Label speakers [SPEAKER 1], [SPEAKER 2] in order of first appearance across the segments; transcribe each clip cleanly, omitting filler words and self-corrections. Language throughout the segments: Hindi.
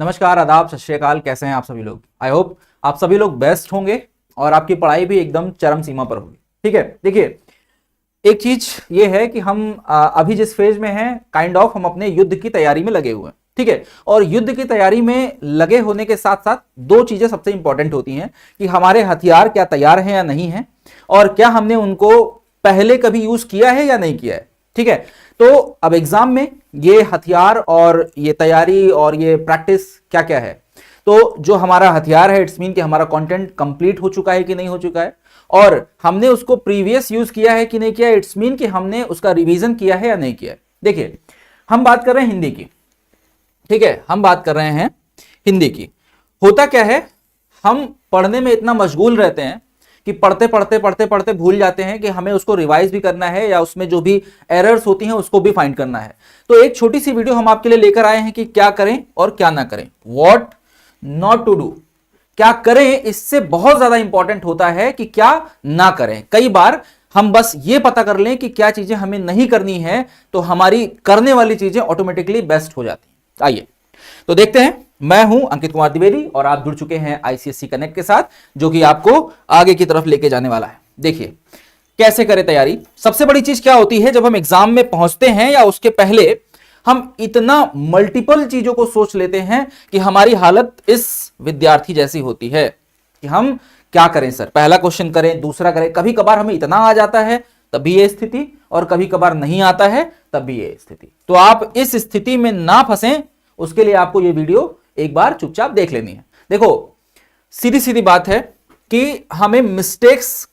[SPEAKER 1] नमस्कार, आदाब, सत श्री अकाल। कैसे हैं आप सभी लोग? आई होप आप सभी लोग बेस्ट होंगे और आपकी पढ़ाई भी एकदम चरम सीमा पर होगी। ठीक है, देखिए एक चीज ये है कि हम अभी जिस फेज में हैं काइंड ऑफ हम अपने युद्ध की तैयारी में लगे हुए हैं। ठीक है, और युद्ध की तैयारी में लगे होने के साथ साथ दो चीजें सबसे इंपॉर्टेंट होती हैं कि हमारे हथियार क्या तैयार हैं या नहीं है, और क्या हमने उनको पहले कभी यूज किया है या नहीं किया है। ठीक है, तो अब एग्जाम में ये हथियार और ये तैयारी और ये प्रैक्टिस क्या क्या है। तो जो हमारा हथियार है, इट्स मीन कि हमारा कंटेंट कंप्लीट हो चुका है कि नहीं हो चुका है, और हमने उसको प्रीवियस यूज किया है कि नहीं किया है, इट्स मीन कि हमने उसका रिवीजन किया है या नहीं किया है। देखिए हम बात कर रहे हैं हिंदी की। ठीक है, हम बात कर रहे हैं हिंदी की। होता क्या है, हम पढ़ने में इतना मशगूल रहते हैं कि पढ़ते पढ़ते पढ़ते पढ़ते भूल जाते हैं कि हमें उसको रिवाइज भी करना है या उसमें जो भी एरर्स होती हैं उसको भी फाइंड करना है। तो एक छोटी सी वीडियो हम आपके लिए लेकर आए हैं कि क्या करें और क्या ना करें, व्हाट नॉट टू डू। क्या करें इससे बहुत ज्यादा इंपॉर्टेंट होता है कि क्या ना करें। कई बार हम बस ये पता कर लें कि क्या चीजें हमें नहीं करनी है तो हमारी करने वाली चीजें ऑटोमेटिकली बेस्ट हो जाती हैं। आइए तो देखते हैं। मैं हूं अंकित कुमार द्विवेदी और आप जुड़ चुके हैं आईसीएसई कनेक्ट के साथ, जो कि आपको आगे की तरफ लेके जाने वाला है। देखिए कैसे करें तैयारी। सबसे बड़ी चीज क्या होती है, जब हम एग्जाम में पहुंचते हैं या उसके पहले हम इतना मल्टीपल चीजों को सोच लेते हैं कि हमारी हालत इस विद्यार्थी जैसी होती है कि हम क्या करें सर, पहला क्वेश्चन करें, दूसरा करें। कभी कभार हमें इतना आ जाता है तब भी ये स्थिति, और कभी कभार नहीं आता है तब भी ये स्थिति। तो आप इस स्थिति में ना फंसें, उसके लिए आपको ये वीडियो एक बार चुपचाप देख लेनी है। देखो सीधी सीधी बात है कि हमें मिस्टेक्स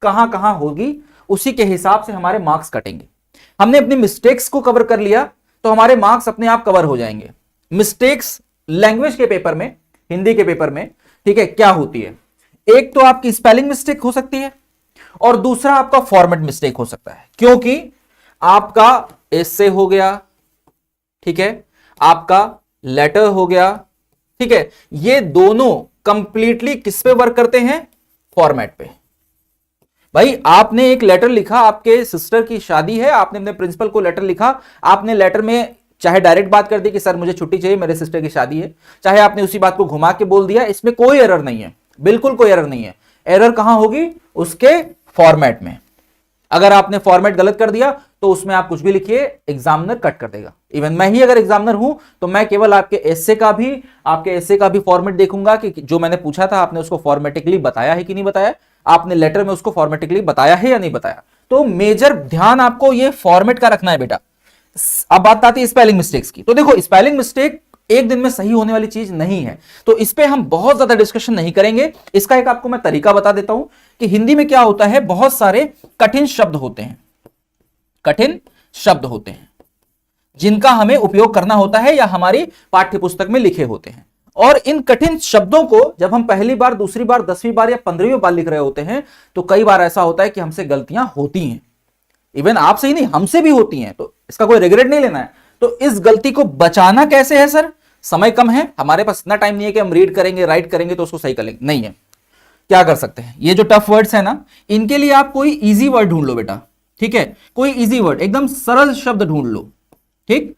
[SPEAKER 1] कहां कहां होगी उसी के हिसाब से हमारे मार्क्स कटेंगे। हमने अपनी मिस्टेक्स को कवर कर लिया तो हमारे मार्क्स अपने आप कवर हो जाएंगे। मिस्टेक्स लैंग्वेज के पेपर में, हिंदी के पेपर में, ठीक है, क्या होती है, एक तो आपकी स्पेलिंग मिस्टेक हो सकती है और दूसरा आपका फॉर्मेट मिस्टेक हो सकता है, क्योंकि आपका एसे हो गया, ठीक है, आपका लेटर हो गया, ठीक है, ये दोनों कंप्लीटली किस पे वर्क करते हैं, फॉर्मेट पे। भाई आपने एक लेटर लिखा, आपके सिस्टर की शादी है, आपने अपने प्रिंसिपल को लेटर लिखा, आपने लेटर में चाहे डायरेक्ट बात कर दी कि सर मुझे छुट्टी चाहिए, मेरे सिस्टर की शादी है, चाहे आपने उसी बात को घुमा के बोल दिया, इसमें कोई एरर नहीं है, बिल्कुल कोई एरर नहीं है। एरर कहां होगी, उसके फॉर्मेट में। अगर आपने फॉर्मेट गलत कर दिया तो उसमें आप कुछ भी लिखिए, एग्जामिनर कट कर देगा। इवन मैं ही अगर एग्जामिनर हूं तो मैं केवल आपके एसे का भी फॉर्मेट देखूंगा कि जो मैंने पूछा था आपने उसको फॉर्मेटिकली बताया है कि नहीं बताया, आपने लेटर में उसको फॉर्मेटिकली बताया है या नहीं बताया। तो मेजर ध्यान आपको ये फॉर्मेट का रखना है बेटा। अब बात आती है स्पेलिंग मिस्टेक्स की। तो देखो स्पेलिंग मिस्टेक एक दिन में सही होने वाली चीज नहीं है, तो इस पे हम बहुत ज्यादा डिस्कशन नहीं करेंगे। इसका एक आपको मैं तरीका बता देता हूं कि हिंदी में क्या होता है, बहुत सारे कठिन शब्द होते हैं, कठिन शब्द होते हैं जिनका हमें उपयोग करना होता है या हमारी पाठ्य पुस्तक में लिखे होते हैं। और इन कठिन शब्दों को जब हम पहली बार, दूसरी बार, 10वीं बार या 15वीं बार लिख रहे होते हैं तो कई बार ऐसा होता है कि हमसे गलतियां होती हैं। इवन आपसे ही नहीं, हमसे भी होती हैं, तो इसका कोई रिग्रेट नहीं लेना है। तो इस गलती को बचाना कैसे है सर, समय कम है, हमारे पास इतना टाइम नहीं है कि हम रीड करेंगे, राइट करेंगे तो उसको सही कर लेंगे, नहीं है। क्या कर सकते हैं, ये जो टफ वर्ड्स है ना, इनके लिए आप कोई इजी वर्ड ढूंढ लो बेटा। ठीक है, कोई इजी वर्ड, एकदम सरल शब्द ढूंढ लो। ठीक,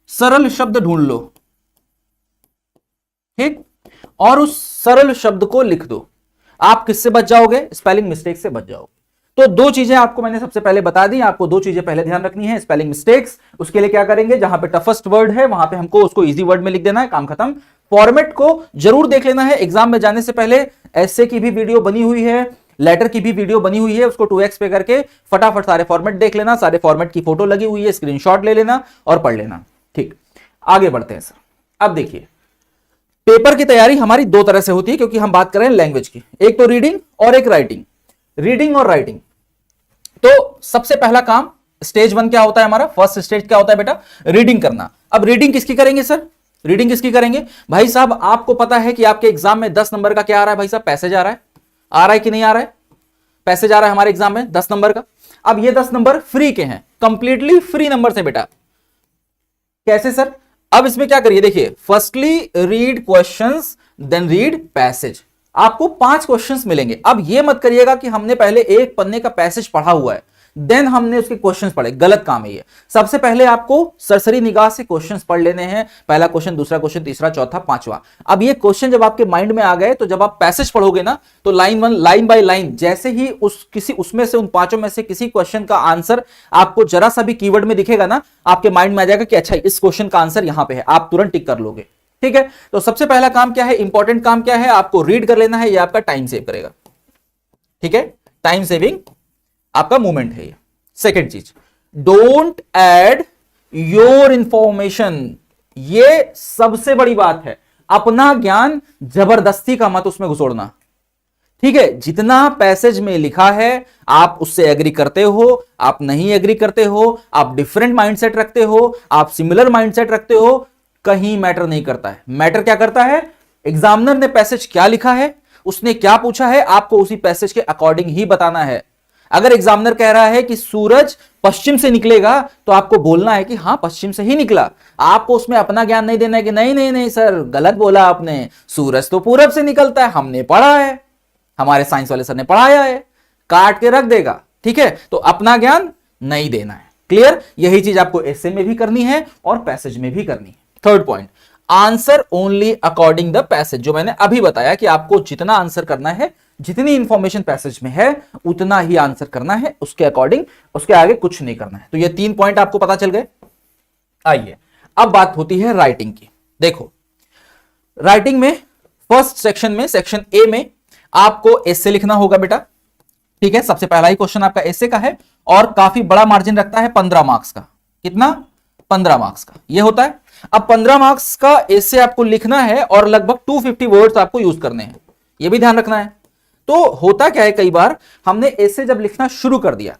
[SPEAKER 1] सरल शब्द ढूंढ लो, ठीक, और उस सरल शब्द को लिख दो। आप किससे बच जाओगे, स्पेलिंग मिस्टेक से बच जाओगे। तो दो चीजें आपको मैंने सबसे पहले बता दी, आपको दो चीजें पहले ध्यान रखनी है, स्पेलिंग मिस्टेक्स। उसके लिए क्या करेंगे, जहां पे टफेस्ट वर्ड है वहां पे हमको उसको इजी वर्ड में लिख देना है, काम खत्म। फॉर्मेट को जरूर देख लेना है, एग्जाम में जाने से पहले एसे की भी वीडियो बनी हुई है, लेटर की भी वीडियो बनी हुई है, उसको 2x पे करके फटाफट सारे फॉर्मेट देख लेना, सारे फॉर्मेट की फोटो लगी हुई है, स्क्रीनशॉट ले लेना और पढ़ लेना। ठीक, आगे बढ़ते हैं सर। अब देखिए पेपर की तैयारी हमारी दो तरह से होती है, क्योंकि हम बात कर रहे हैं लैंग्वेज की, एक तो रीडिंग और एक राइटिंग। रीडिंग और राइटिंग, तो सबसे पहला काम स्टेज 1 क्या होता है, हमारा फर्स्ट स्टेज क्या होता है बेटा, रीडिंग करना। अब रीडिंग किसकी करेंगे सर, रीडिंग किसकी करेंगे भाई साहब, आपको पता है कि आपके एग्जाम में 10 नंबर का क्या आ रहा है भाई साहब, पैसेज आ रहा है कि नहीं आ रहा है, पैसेज आ रहा है हमारे एग्जाम में 10 नंबर का। अब ये 10 नंबर फ्री के हैं, कंप्लीटली फ्री नंबर से बेटा। कैसे सर, अब इसमें क्या करिए, देखिए firstly read questions then read passage. आपको 5 क्वेश्चंस मिलेंगे। अब ये मत करिएगा कि हमने पहले एक पन्ने का पैसेज पढ़ा हुआ है, देन हमने उसके क्वेश्चंस पढ़े। गलत काम है ये। सबसे पहले आपको सरसरी निगाह से क्वेश्चंस पढ़ लेने हैं, पहला क्वेश्चन, दूसरा क्वेश्चन, तीसरा, चौथा, पांचवा। अब ये क्वेश्चन जब आपके माइंड में आ गए तो जब आप पैसेज पढ़ोगे ना तो line one, line by line, जैसे ही उसमें से, उन पांचों में से किसी क्वेश्चन का आंसर आपको जरा सा भी कीवर्ड में दिखेगा ना, आपके माइंड में आ जाएगा कि अच्छा इस क्वेश्चन का आंसर यहां पे है, आप तुरंत टिक कर लोगे। ठीक है, तो सबसे पहला काम क्या है, इंपॉर्टेंट काम क्या है, आपको रीड कर लेना है, ये आपका टाइम सेव करेगा। ठीक है, टाइम सेविंग आपका मूवमेंट है ये। सेकेंड चीज, डोंट ऐड योर इंफॉर्मेशन, ये सबसे बड़ी बात है। अपना ज्ञान जबरदस्ती का मत उसमें घुसोड़ना। ठीक है, जितना पैसेज में लिखा है आप उससे एग्री करते हो, आप नहीं एग्री करते हो, आप डिफरेंट माइंडसेट रखते हो, आप सिमिलर माइंडसेट रखते हो, कहीं मैटर नहीं करता है। मैटर क्या करता है, एग्जामिनर ने पैसेज क्या लिखा है, उसने क्या पूछा है, आपको उसी पैसेज के अकॉर्डिंग ही बताना है। अगर एग्जामिनर कह रहा है कि सूरज पश्चिम से निकलेगा तो आपको बोलना है कि हां पश्चिम से ही निकला। आपको उसमें अपना ज्ञान नहीं देना है कि नहीं नहीं नहीं सर गलत बोला आपने, सूरज तो पूरब से निकलता है, हमने पढ़ा है, हमारे साइंस वाले सर ने पढ़ाया है, काट के रख देगा। ठीक है, तो अपना ज्ञान नहीं देना है। क्लियर, यही चीज आपको एसे में भी करनी है और पैसेज में भी करनी है। Third point, answer only according the passage. जो मैंने अभी बताया कि आपको जितना आंसर करना है, जितनी इंफॉर्मेशन पैसेज में है उतना ही आंसर करना है, उसके अकॉर्डिंग, उसके आगे कुछ नहीं करना है। तो ये 3 पॉइंट आपको पता चल गए। आइए अब बात होती है राइटिंग की। देखो राइटिंग में फर्स्ट सेक्शन में, सेक्शन ए में आपको एसे लिखना होगा बेटा। ठीक है, सबसे पहला ही क्वेश्चन आपका एसे का है और काफी बड़ा मार्जिन रखता है 15 मार्क्स का। कितना? 15 मार्क्स का ये होता है। अब 15 मार्क्स का एसे आपको लिखना है और लगभग 250 वर्ड्स आपको यूज करने हैं, ये भी ध्यान रखना है। तो होता क्या है, कई बार हमने एसे जब लिखना शुरू कर दिया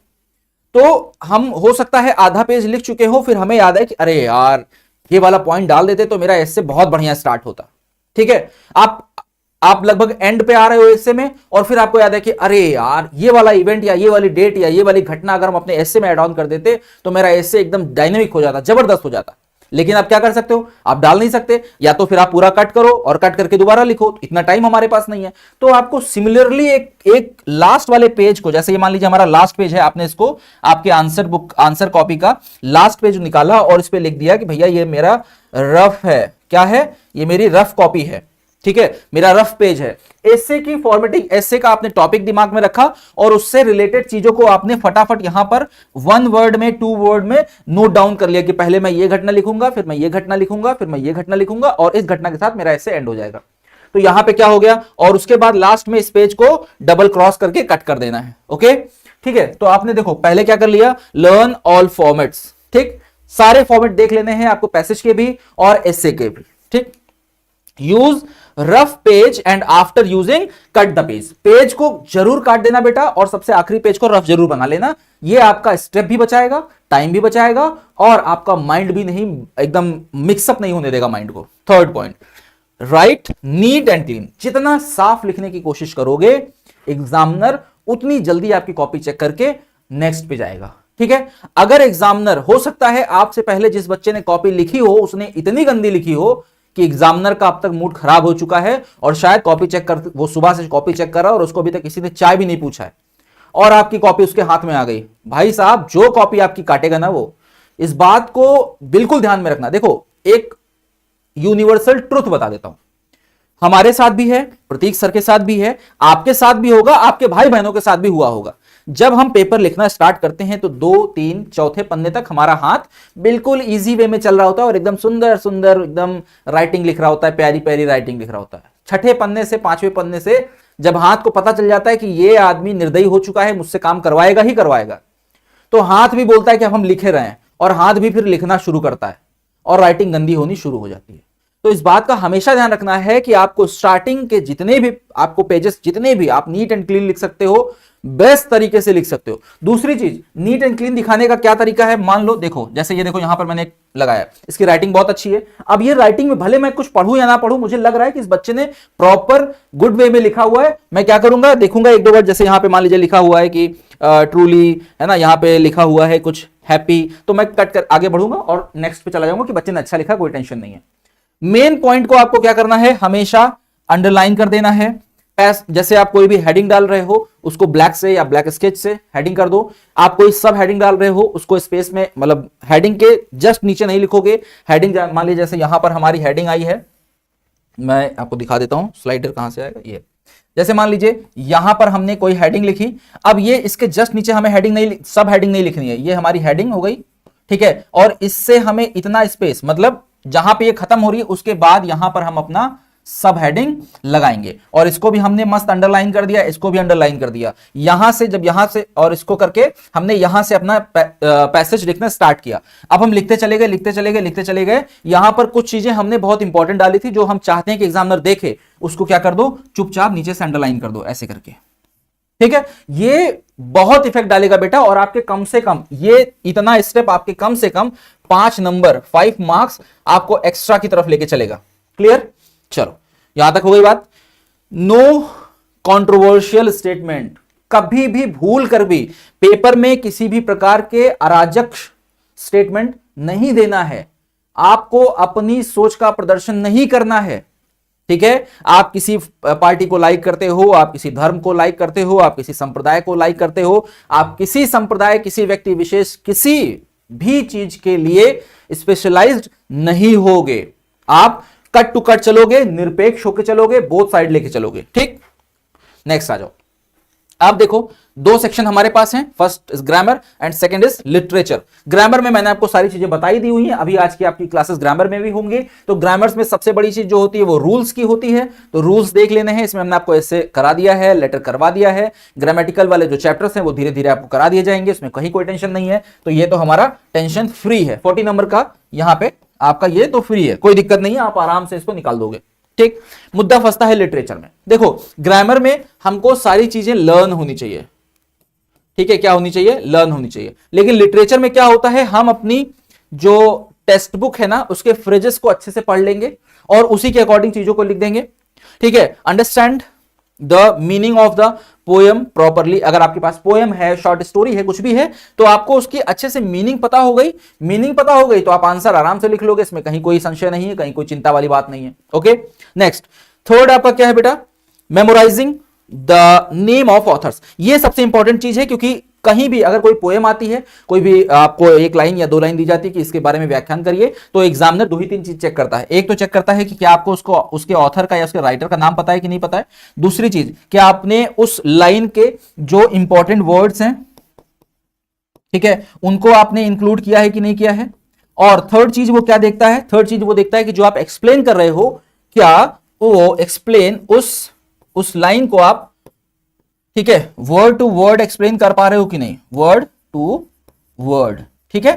[SPEAKER 1] तो हम हो सकता है आधा पेज लिख चुके हो, फिर हमें याद है कि अरे यार ये वाला पॉइंट डाल देते तो मेरा एसे बहुत बढ़िया स्टार्ट होता। ठीक है, आप लगभग एंड पे आ रहे हो एसे में और फिर आपको याद है कि अरे यार ये वाला इवेंट या ये वाली डेट या ये वाली घटना अगर हम अपने एसे में ऐड ऑन कर देते तो मेरा एसे एकदम डायनेमिक हो जाता, जबरदस्त हो जाता। लेकिन आप क्या कर सकते हो, आप डाल नहीं सकते, या तो फिर आप पूरा कट करो और कट करके दोबारा लिखो, तो इतना टाइम हमारे पास नहीं है। तो आपको सिमिलरली एक लास्ट वाले पेज को, जैसे ये मान लीजिए हमारा लास्ट पेज है, आपने इसको आपके आंसर कॉपी का लास्ट पेज निकाला और इस पे लिख दिया कि भैया ये मेरा रफ है। क्या है? ये मेरी रफ कॉपी है। ठीक है, मेरा रफ पेज है। एसे की फॉर्मेटिंग, एसे का आपने टॉपिक दिमाग में रखा और उससे रिलेटेड चीजों को आपने फटाफट यहां पर 1 वर्ड में, 2 वर्ड में नोट डाउन कर लिया कि पहले मैं ये घटना लिखूंगा, फिर मैं ये घटना लिखूंगा, फिर मैं ये घटना लिखूंगा और इस घटना के साथ मेरा एसे एंड हो जाएगा। तो यहां पे क्या हो गया, और उसके बाद लास्ट में इस पेज को डबल क्रॉस करके कट कर देना है। ओके, ठीक है, तो आपने देखो पहले क्या कर लिया, लर्न ऑल फॉर्मेट्स। ठीक, सारे फॉर्मेट देख लेने हैं आपको, पैसेज के भी और एसे के भी। ठीक, use rough page and after using cut the page. Page को जरूर काट देना बेटा और सबसे आखिरी पेज को रफ जरूर बना लेना। ये आपका स्टेप भी बचाएगा, टाइम भी बचाएगा और आपका माइंड भी नहीं एकदम मिक्सअप नहीं होने देगा माइंड को। Third point, right neat and clean. जितना साफ लिखने की कोशिश करोगे एग्जामिनर उतनी जल्दी आपकी कॉपी चेक करके नेक्स्ट पे जाएगा। ठीक है, अगर एग्जामिनर, हो सकता है आपसे पहले जिस बच्चे ने कॉपी लिखी हो उसने इतनी गंदी लिखी हो कि एग्जामिनर का अब तक मूड खराब हो चुका है और शायद कॉपी चेक कर, वो सुबह से कॉपी चेक कर रहा है और उसको अभी तक किसी ने चाय भी नहीं पूछा है और आपकी कॉपी उसके हाथ में आ गई। भाई साहब, जो कॉपी आपकी काटेगा ना, वो इस बात को बिल्कुल ध्यान में रखना। देखो, एक यूनिवर्सल ट्रुथ बता देता हूं, हमारे साथ भी है, प्रतीक सर के साथ भी है, आपके साथ भी होगा, आपके भाई बहनों के साथ भी हुआ होगा। जब हम पेपर लिखना स्टार्ट करते हैं तो 2, 3, चौथे पन्ने तक हमारा हाथ बिल्कुल इजी वे में चल रहा होता है और एकदम सुंदर सुंदर एकदम राइटिंग लिख रहा होता है, प्यारी प्यारी राइटिंग लिख रहा होता है। छठे पन्ने से 5वें पन्ने से जब हाथ को पता चल जाता है कि ये आदमी निर्दयी हो चुका है, मुझसे काम करवाएगा ही करवाएगा, तो हाथ भी बोलता है कि अब हम लिखे रहे हैं और हाथ भी फिर लिखना शुरू करता है और राइटिंग गंदी होनी शुरू हो जाती है। तो इस बात का हमेशा ध्यान रखना है कि आपको स्टार्टिंग के जितने भी आपको पेजेस, जितने भी आप नीट एंड क्लीन लिख सकते हो, बेस्ट तरीके से लिख सकते हो। दूसरी चीज, नीट एंड क्लीन दिखाने का क्या तरीका है, मान लो देखो, जैसे ये देखो यहां पर मैंने लगाया, इसकी राइटिंग बहुत अच्छी है। अब ये राइटिंग में भले मैं कुछ पढ़ूं या ना पढ़ूं, मुझे लग रहा है कि इस बच्चे ने प्रॉपर गुड वे में लिखा हुआ है। मैं क्या करूंगा, देखूंगा 1-2 वर्ड, जैसे यहां पे मान लीजिए लिखा हुआ है कि ट्रूली, है ना, यहां पे लिखा हुआ है कुछ हैप्पी, तो मैं कट कर आगे बढ़ूंगा और नेक्स्ट पे चला जाऊंगा कि बच्चे ने अच्छा लिखा, कोई टेंशन नहीं है। मेन पॉइंट को आपको क्या करना है, हमेशा अंडरलाइन कर देना है, जैसे आप कोई भी हेडिंग डाल रहे हो उसको ब्लैक से या ब्लैक स्केच से हेडिंग कर दो। आप कोई सब हेडिंग डाल रहे हो उसको स्पेस में, मतलब हेडिंग के जस्ट नीचे नहीं लिखोगे। हेडिंग मान लीजिए जैसे यहां पर हमारी हेडिंग आई है, मैं आपको दिखा देता हूं, स्लाइडर कहां से आएगा, ये जैसे मान लीजिए यहां पर हमने कोई हेडिंग लिखी, अब ये इसके जस्ट नीचे हमें हेडिंग नहीं, सब हेडिंग नहीं लिखनी है, ये हमारी हेडिंग हो गई, ठीक है। और इससे हमें इतना स्पेस, मतलब जहां पे ये खत्म हो रही है उसके बाद यहां पर हम अपना सब हेडिंग लगाएंगे। और इसको भी हमने मस्त अंडरलाइन कर दिया, इसको भी अंडरलाइन कर दिया। यहां से जब यहां से और इसको करके हमने यहां से अपना पैसेज लिखना स्टार्ट किया। अब हम लिखते चले गए, लिखते चले गए, लिखते चले गए। यहां पर कुछ चीजें हमने बहुत इंपॉर्टेंट डाली थी जो हम चाहते हैं कि एग्जामिनर देखे, उसको क्या कर दो, चुपचाप नीचे से अंडरलाइन कर दो, ऐसे करके, ठीक है। ये बहुत इफेक्ट डालेगा बेटा, और आपके कम से कम ये इतना स्टेप आपके कम से कम 5 नंबर 5 मार्क्स आपको एक्स्ट्रा की तरफ लेके चलेगा। क्लियर? चलो यहां तक हो गई बात। नो कंट्रोवर्शियल स्टेटमेंट, कभी भी भूल कर भी पेपर में किसी भी प्रकार के अराजक स्टेटमेंट नहीं देना है। आपको अपनी सोच का प्रदर्शन नहीं करना है, ठीक है। आप किसी पार्टी को लाइक करते हो, आप किसी धर्म को लाइक करते हो, आप किसी संप्रदाय को लाइक करते हो, आप किसी संप्रदाय, किसी व्यक्ति विशेष, किसी भी चीज के लिए स्पेशलाइज्ड नहीं होगे। आप कट टू कट चलोगे, निरपेक्ष होकर चलोगे, बोथ साइड लेके चलोगे, ठीक। नेक्स्ट आ जाओ। आप देखो 2 सेक्शन हमारे पास हैं, first is grammar and second is literature. Grammar में मैंने आपको सारी चीजें बताई दी हुई हैं, अभी आज की आपकी क्लासेस ग्रामर में भी होंगी। तो ग्रामर्स में सबसे बड़ी चीज जो होती है वो रूल्स की होती है, तो रूल्स देख लेने हैं। इसमें हमने आपको ऐसे करा दिया है, लेटर करवा दिया है। ग्रामेटिकल वाले जो चैप्टर्स हैं वो धीरे धीरे आपको करा दिए जाएंगे, इसमें कहीं कोई टेंशन नहीं है। तो ये तो हमारा टेंशन फ्री है, 40 नंबर का यहां पे आपका ये तो फ्री है, कोई दिक्कत नहीं है, आप आराम से इसको निकाल दोगे, ठीक। मुद्दा फंसता है लिटरेचर में। देखो ग्रामर में हमको सारी चीजें लर्न होनी चाहिए, ठीक है, क्या होनी चाहिए, लर्न होनी चाहिए। लेकिन लिटरेचर में क्या होता है, हम अपनी जो टेक्स्ट बुक है ना उसके फ्रेजेस को अच्छे से पढ़ लेंगे और उसी के अकॉर्डिंग चीजों को लिख देंगे, ठीक है। Understand the meaning of the poem properly. अगर आपके पास पोएम है, शॉर्ट स्टोरी है, कुछ भी है, तो आपको उसकी अच्छे से मीनिंग पता हो गई। मीनिंग पता हो गई तो आप आंसर आराम से लिख लोगे, इसमें कहीं कोई संशय नहीं है, कहीं कोई चिंता वाली बात नहीं है। ओके, नेक्स्ट थर्ड आपका क्या है बेटा, memorising the name of authors. ये सबसे इंपॉर्टेंट चीज है, क्योंकि कहीं भी अगर कोई पोएम आती है, कोई भी आपको 1 लाइन या 2 लाइन दी जाती है कि इसके बारे में व्याख्यान करिए, तो एग्जामिनर 2 ही 3 चीज चेक करता है। एक तो चेक करता है कि क्या आपको उसको उसके ऑथर का या उसके राइटर का नाम पता है कि नहीं पता है। दूसरी चीज, क्या आपने उस लाइन के जो इंपॉर्टेंट वर्ड्स हैं, ठीक है, उनको आपने इंक्लूड किया है कि नहीं किया है। और थर्ड चीज वो क्या देखता है, थर्ड चीज वो देखता है कि जो आप एक्सप्लेन कर रहे हो, क्या वो एक्सप्लेन उस लाइन को आप, ठीक है, वर्ड टू वर्ड एक्सप्लेन कर पा रहे हो कि नहीं, वर्ड टू वर्ड, ठीक है।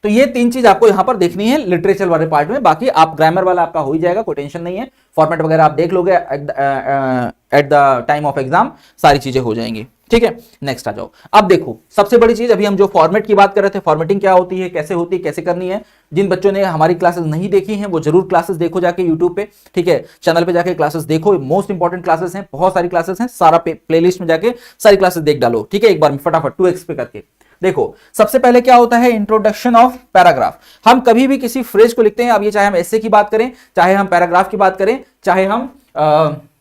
[SPEAKER 1] तो ये 3 चीज आपको यहां पर देखनी है लिटरेचर वाले पार्ट में। बाकी आप ग्रामर वाला आपका हो ही जाएगा, कोई टेंशन नहीं है। फॉर्मेट वगैरह आप देख लोगे at the time of exam, सारी चीजें हो जाएंगी, ठीक है। नेक्स्ट आ जाओ। अब देखो सबसे बड़ी चीज, अभी हम जो फॉर्मेट की बात कर रहे थे, फॉर्मेटिंग क्या होती है, कैसे होती है, कैसे करनी है। जिन बच्चों ने हमारी क्लासेस नहीं देखी हैं वो जरूर क्लासेस देखो जाके यूट्यूब पे, ठीक है, चैनल पे जाके क्लासेस देखो। मोस्ट इंपॉर्टेंट क्लासेस हैं, बहुत सारी क्लासेस हैं, सारा प्लेलिस्ट में जाके सारी क्लासेस देख डालो, ठीक है, एक बार में फटाफट 2x पे करके। देखो सबसे पहले क्या होता है, इंट्रोडक्शन ऑफ पैराग्राफ। हम कभी भी किसी फ्रेज को लिखते हैं, अब ये चाहे हम एसे की बात करें, चाहे हम पैराग्राफ की बात करें, चाहे हम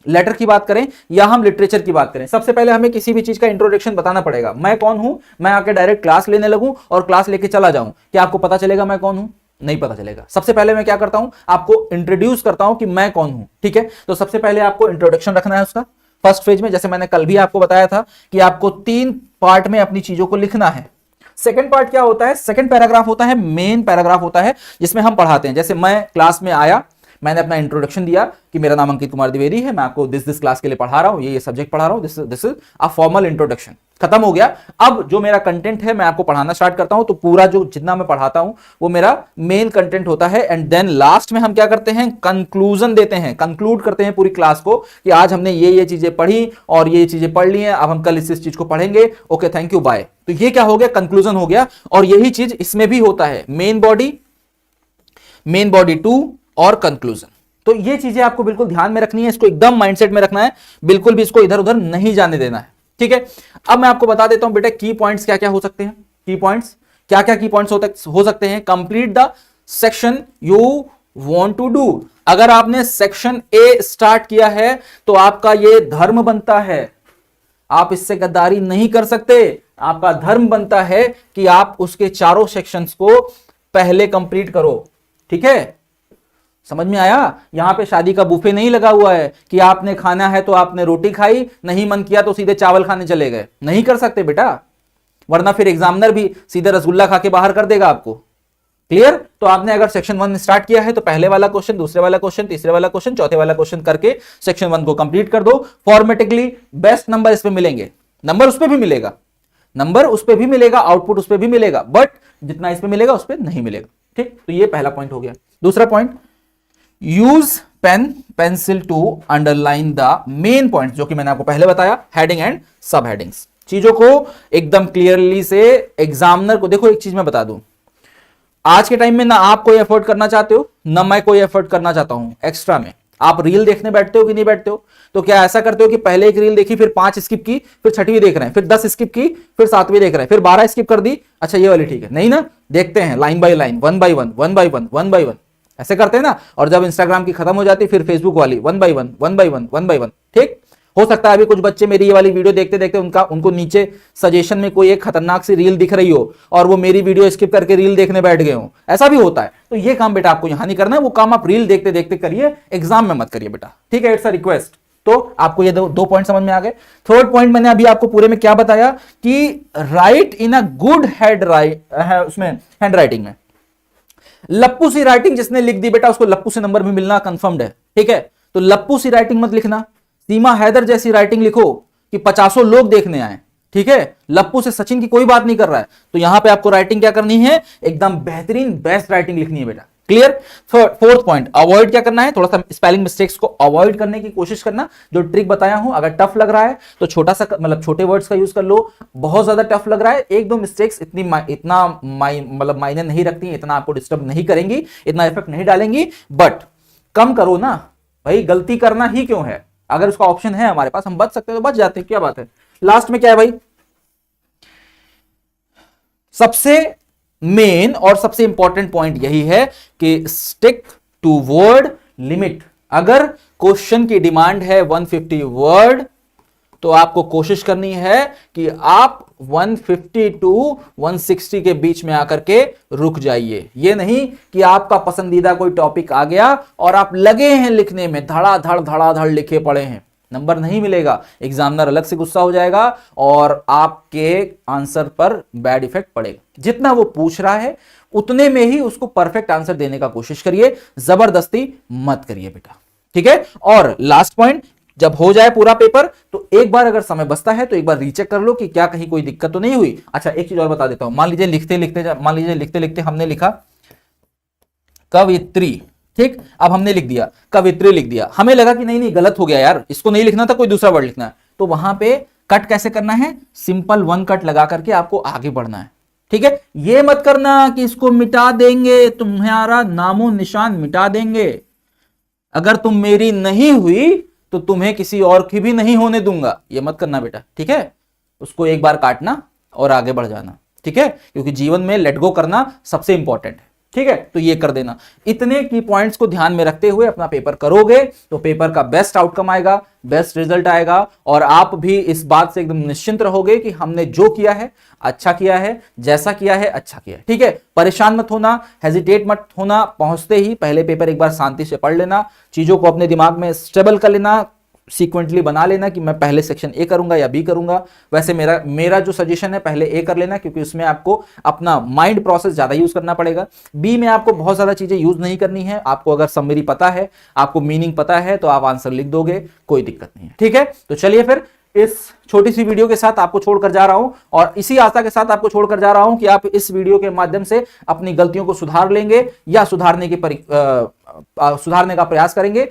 [SPEAKER 1] लेटर की बात करें, या हम लिटरेचर की बात करें, सबसे पहले हमें किसी भी चीज का इंट्रोडक्शन बताना पड़ेगा। मैं कौन हूं, मैं आके डायरेक्ट क्लास लेने लगूं और क्लास लेके चला जाऊं, क्या आपको पता चलेगा मैं कौन हूं? नहीं पता चलेगा। सबसे पहले मैं क्या करता हूं, आपको इंट्रोड्यूस करता हूं कि मैं कौन हूं, ठीक है। तो सबसे पहले आपको इंट्रोडक्शन रखना है उसका फर्स्ट फेज में, जैसे मैंने कल भी आपको बताया था कि आपको 3 पार्ट में अपनी चीजों को लिखना है। सेकंड पार्ट क्या होता है, सेकंड पैराग्राफ होता है, मेन पैराग्राफ होता है, जिसमें हम पढ़ाते हैं। जैसे मैं क्लास में आया, मैंने अपना इंट्रोडक्शन दिया कि मेरा नाम अंकित कुमार द्विवेदी है, मैं आपको दिस क्लास के लिए पढ़ा रहा हूं, ये सब्जेक्ट पढ़ा रहा हूं, this is a formal introduction. खत्म हो गया। अब जो मेरा कंटेंट है, मैं आपको पढ़ाना स्टार्ट करता हूं, तो पूरा जो जितना मैं पढ़ाता हूं वो मेरा मेन कंटेंट होता है। एंड देन लास्ट में हम क्या करते हैं, कंक्लूजन देते हैं, कंक्लूड करते हैं पूरी क्लास को कि आज हमने ये चीजें पढ़ी और ये चीजें पढ़ ली हैं, अब हम कल इस चीज को पढ़ेंगे, ओके थैंक यू बाय। तो ये क्या हो गया, कंक्लूजन हो गया। और यही चीज इसमें भी होता है, मेन बॉडी 2 और कंक्लूजन। तो ये चीजें आपको बिल्कुल ध्यान में रखनी है, इसको एकदम माइंडसेट में रखना है, बिल्कुल भी इसको इधर उधर नहीं जाने देना है, ठीक है। अब मैं आपको बता देता हूं बेटा की पॉइंट्स क्या क्या हो सकते हैं, की पॉइंट्स क्या क्या की पॉइंट्स हो सकते हैं। Complete the section you want to do। अगर आपने सेक्शन ए स्टार्ट किया है तो आपका ये धर्म बनता है, आप इससे गद्दारी नहीं कर सकते। आपका धर्म बनता है कि आप उसके चारों सेक्शंस को पहले कंप्लीट करो। ठीक है, समझ में आया? यहां पे शादी का बुफे नहीं लगा हुआ है कि आपने खाना है तो आपने रोटी खाई, नहीं मन किया तो सीधे चावल खाने चले गए। नहीं कर सकते बेटा, वरना फिर एग्जामिनर भी सीधे रसगुल्ला खा के बाहर कर देगा आपको। क्लियर? तो आपने अगर सेक्शन 1 स्टार्ट किया है तो पहले वाला क्वेश्चन, दूसरे वाला क्वेश्चन, तीसरे वाला क्वेश्चन, चौथे वाला क्वेश्चन करके सेक्शन 1 को कंप्लीट कर दो। फॉर्मेटिकली बेस्ट नंबर इस पे मिलेंगे, नंबर उस पे भी मिलेगा, नंबर उस पे भी मिलेगा, आउटपुट उस पे भी मिलेगा, बट जितना इस पे मिलेगा उस पे नहीं मिलेगा। ठीक, तो ये पहला पॉइंट हो गया। दूसरा point, use pen pencil to underline the main point, जो कि मैंने आपको पहले बताया, हेडिंग एंड सब हेडिंग्स। चीजों को एकदम क्लियरली से एग्जामिनर को, देखो एक चीज मैं बता दूं, आज के टाइम में ना आप कोई एफर्ट करना चाहते हो ना मैं कोई एफर्ट करना चाहता हूं एक्स्ट्रा में। आप रील देखने बैठते हो कि नहीं बैठते हो? तो क्या ऐसा करते हो कि पहले एक रील देखी, फिर 5 स्किप की, फिर 6वीं देख रहे हैं, फिर 10 स्किप की, फिर 7वीं देख रहे हैं, फिर 12 स्किप कर दी, अच्छा ये वाली ठीक है? नहीं ना, देखते हैं line by line, 1 by 1, 1 by 1, 1 by 1, ऐसे करते हैं ना। और जब इंस्टाग्राम की खत्म हो जाती फिर फेसबुक वाली 1 बाय 1, 1 बाय 1, 1 बाय 1। ठीक, हो सकता है अभी कुछ बच्चे मेरी ये वाली वीडियो देखते देखते उनको नीचे सजेशन में कोई एक खतरनाक सी रील दिख रही हो और वो मेरी वीडियो स्किप करके रील देखने बैठ गए हो, ऐसा भी होता है। तो ये काम बेटा आपको यहां नहीं करना है, वो काम आप रील देखते देखते करिए, एग्जाम में मत करिए बेटा। ठीक है, इट्स अ रिक्वेस्ट। तो आपको ये दो पॉइंट समझ में आ गए। थर्ड पॉइंट मैंने अभी आपको पूरे में क्या बताया कि राइट इन अ गुड उसमें हैंड राइटिंग में। लप्पू सी राइटिंग जिसने लिख दी बेटा उसको लप्पू से नंबर भी मिलना कंफर्म्ड है। ठीक है, तो लप्पू सी राइटिंग मत लिखना, सीमा हैदर जैसी राइटिंग लिखो कि 50 लोग देखने आए। ठीक है, लप्पू से सचिन की कोई बात नहीं कर रहा है, तो यहां पे आपको राइटिंग क्या करनी है, एकदम बेहतरीन बेस्ट राइटिंग लिखनी है बेटा। क्लियर? फोर्थ पॉइंट, अवॉइड क्या करना है, थोड़ा सा स्पेलिंग मिस्टेक्स को अवॉइड करने की कोशिश करना। जो ट्रिक बताया हूं, अगर टफ लग रहा है तो छोटा सा मतलब छोटे वर्ड्स का यूज कर लो। बहुत ज्यादा टफ लग रहा है, एक दो मिस्टेक्स इतना मतलब मायने नहीं रखती, इतना आपको डिस्टर्ब नहीं करेंगी, इतना इफेक्ट नहीं डालेंगी, बट कम करो ना भाई, गलती करना ही क्यों है? अगर उसका ऑप्शन है हमारे पास, हम बच सकते हैं तो बच जाते हैं, क्या बात है। लास्ट में क्या है भाई, सबसे मेन और सबसे इंपॉर्टेंट पॉइंट यही है कि स्टिक टू वर्ड लिमिट। अगर क्वेश्चन की डिमांड है 150 वर्ड तो आपको कोशिश करनी है कि आप 150 टू 160 के बीच में आकर के रुक जाइए। ये नहीं कि आपका पसंदीदा कोई टॉपिक आ गया और आप लगे हैं लिखने में, धड़ाधड़ लिखे पड़े हैं, नंबर नहीं मिलेगा, एग्जामिनर अलग से गुस्सा हो जाएगा और आपके आंसर पर बैड इफेक्ट पड़ेगा। जितना वो पूछ रहा है उतने में ही उसको परफेक्ट आंसर देने का कोशिश करिए, जबरदस्ती मत करिए बेटा। ठीक है, और लास्ट पॉइंट, जब हो जाए पूरा पेपर तो एक बार अगर समय बचता है तो एक बार रीचेक कर लो कि क्या कहीं कोई दिक्कत तो नहीं हुई। अच्छा, एक चीज और बता देता हूं, मान लीजिए लिखते लिखते हमने लिखा कवित्री, ठीक, अब हमने लिख दिया कवित्री लिख दिया, हमें लगा कि नहीं गलत हो गया यार, इसको नहीं लिखना था, कोई दूसरा वर्ड लिखना है, तो वहां पे कट कैसे करना है, सिंपल 1 कट लगा करके आपको आगे बढ़ना है। ठीक है, ये मत करना कि इसको मिटा देंगे, तुम्हारा नामो निशान मिटा देंगे, अगर तुम मेरी नहीं हुई तो तुम्हें किसी और की भी नहीं होने दूंगा, ये मत करना बेटा। ठीक है, उसको एक बार काटना और आगे बढ़ जाना। ठीक है, क्योंकि जीवन में लेट गो करना सबसे इंपॉर्टेंट है। ठीक है, तो ये कर देना। इतने की पॉइंट्स को ध्यान में रखते हुए अपना पेपर करोगे तो पेपर का बेस्ट आउटकम आएगा, बेस्ट रिजल्ट आएगा, और आप भी इस बात से एकदम निश्चिंत रहोगे कि हमने जो किया है अच्छा किया है, जैसा किया है अच्छा किया है। ठीक है, परेशान मत होना, हेजिटेट मत होना, पहुंचते ही पहले पेपर एक बार शांति से पढ़ लेना, चीजों को अपने दिमाग में स्टेबल कर लेना, सीक्वेंटली बना लेना कि मैं पहले सेक्शन ए करूंगा या बी करूंगा। वैसे मेरा जो सजेशन है पहले ए कर लेना, क्योंकि उसमें आपको अपना माइंड प्रोसेस ज्यादा यूज करना पड़ेगा। बी में आपको बहुत ज्यादा चीजें यूज नहीं करनी है, आपको अगर समरी पता है, आपको मीनिंग पता है तो आप आंसर लिख दोगे, कोई दिक्कत नहीं है। ठीक है, तो चलिए फिर इस छोटी सी वीडियो के साथ आपको छोड़कर जा रहा हूं, और इसी आशा के साथ आपको छोड़कर जा रहा हूं कि आप इस वीडियो के माध्यम से अपनी गलतियों को सुधार लेंगे या सुधारने का प्रयास करेंगे,